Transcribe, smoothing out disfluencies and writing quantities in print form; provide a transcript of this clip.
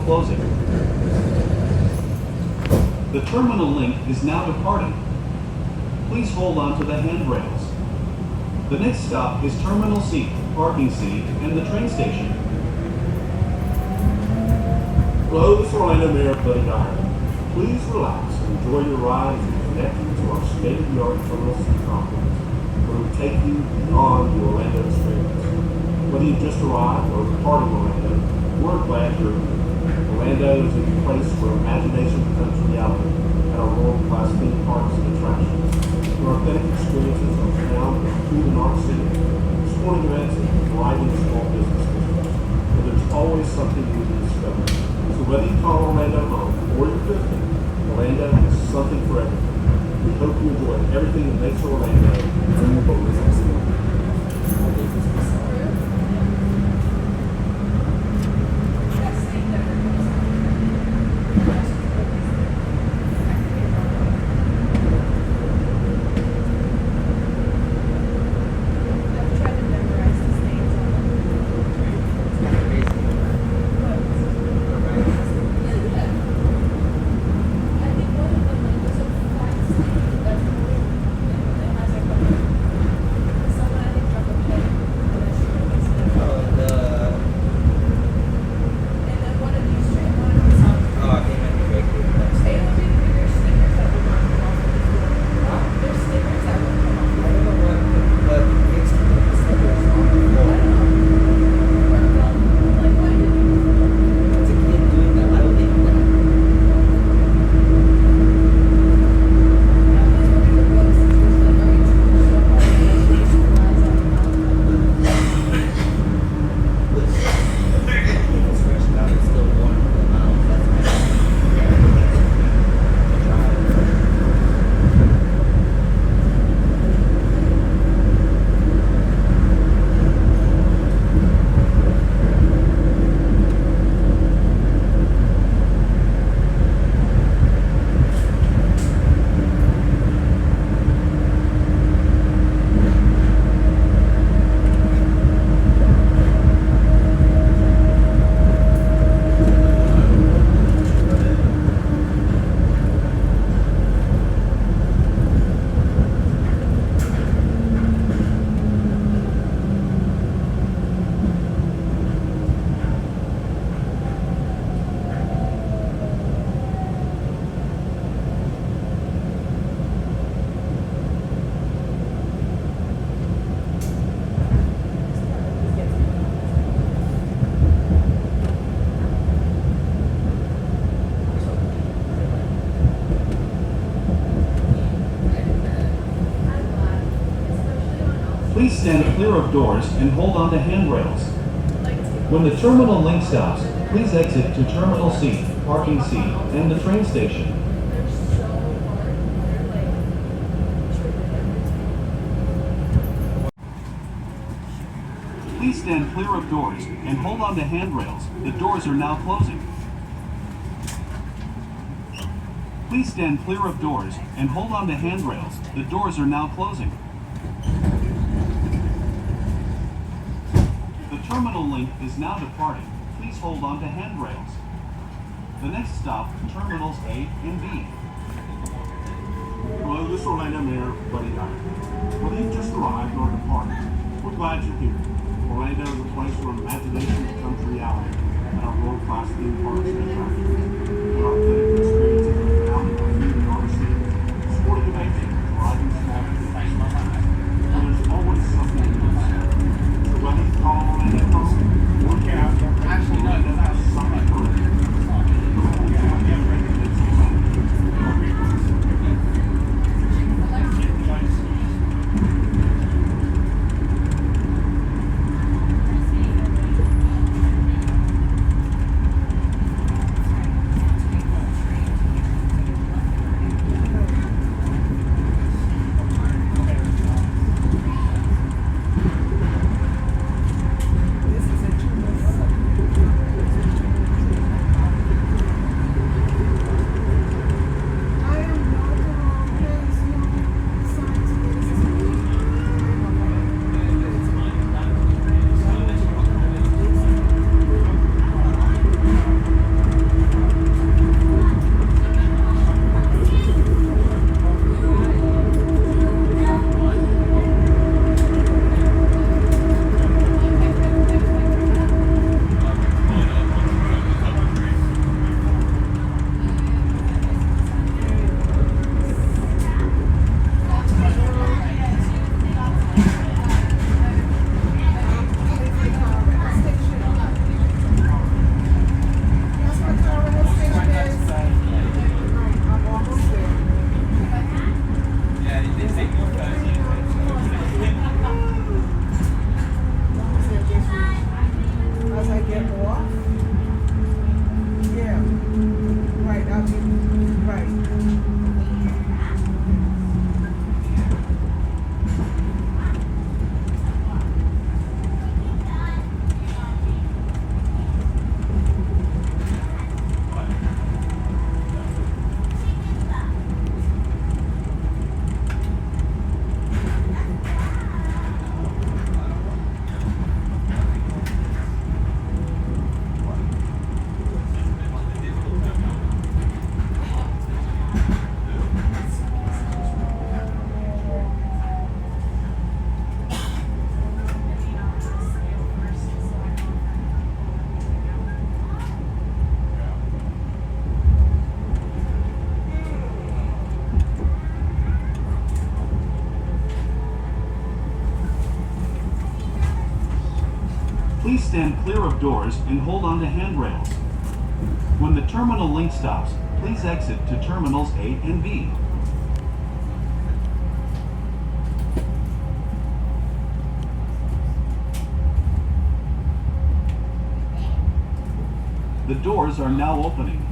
closing. The terminal link is now departing. Please hold on to the handrails. The next stop is Terminal C, Parking C, and the train station. Hello, this is Orlando Mayor Buddy Dyer. Please relax and enjoy your ride as we connect you to our state-of-the-art Terminal C complex, where we take you beyond the Orlando experience. Whether you just arrived or departing Orlando, we're glad you're here. Orlando is a place where imagination becomes reality at our world-class theme parks and attractions. Where authentic experiences are found in food and art city, sporting events, and thriving small businesses. But there's always something new to discover. So whether you call Orlando home or you're visiting, Orlando has something for everyone. We hope you enjoy everything that makes Orlando memorable and exciting. Please stand clear of doors and hold on to handrails. When the terminal link stops, please exit to Terminal C, Parking C, and the train station. Please stand clear of doors and hold on to handrails. The doors are now closing. Please stand clear of doors and hold on to handrails. The doors are now closing. The terminal link is now departing. Please hold on to handrails. The next stop, Terminals A and B. Hello, this is Orlando Mayor Buddy Dyer. Whether you've just arrived or departed, we're glad you're here. Orlando is a place where imagination becomes reality at our world-class theme parks and attractions. Where authentic experiences are found in our food and art scene, sporting events, and thriving small businesses. But there's always something to discover. So whether you call Orlando home or Orlando has something for everyone. that go off? Yeah. Right, I'll be right. Please stand clear of doors and hold on to handrails. When the terminal link stops, please exit to terminals A and B. The doors are now opening.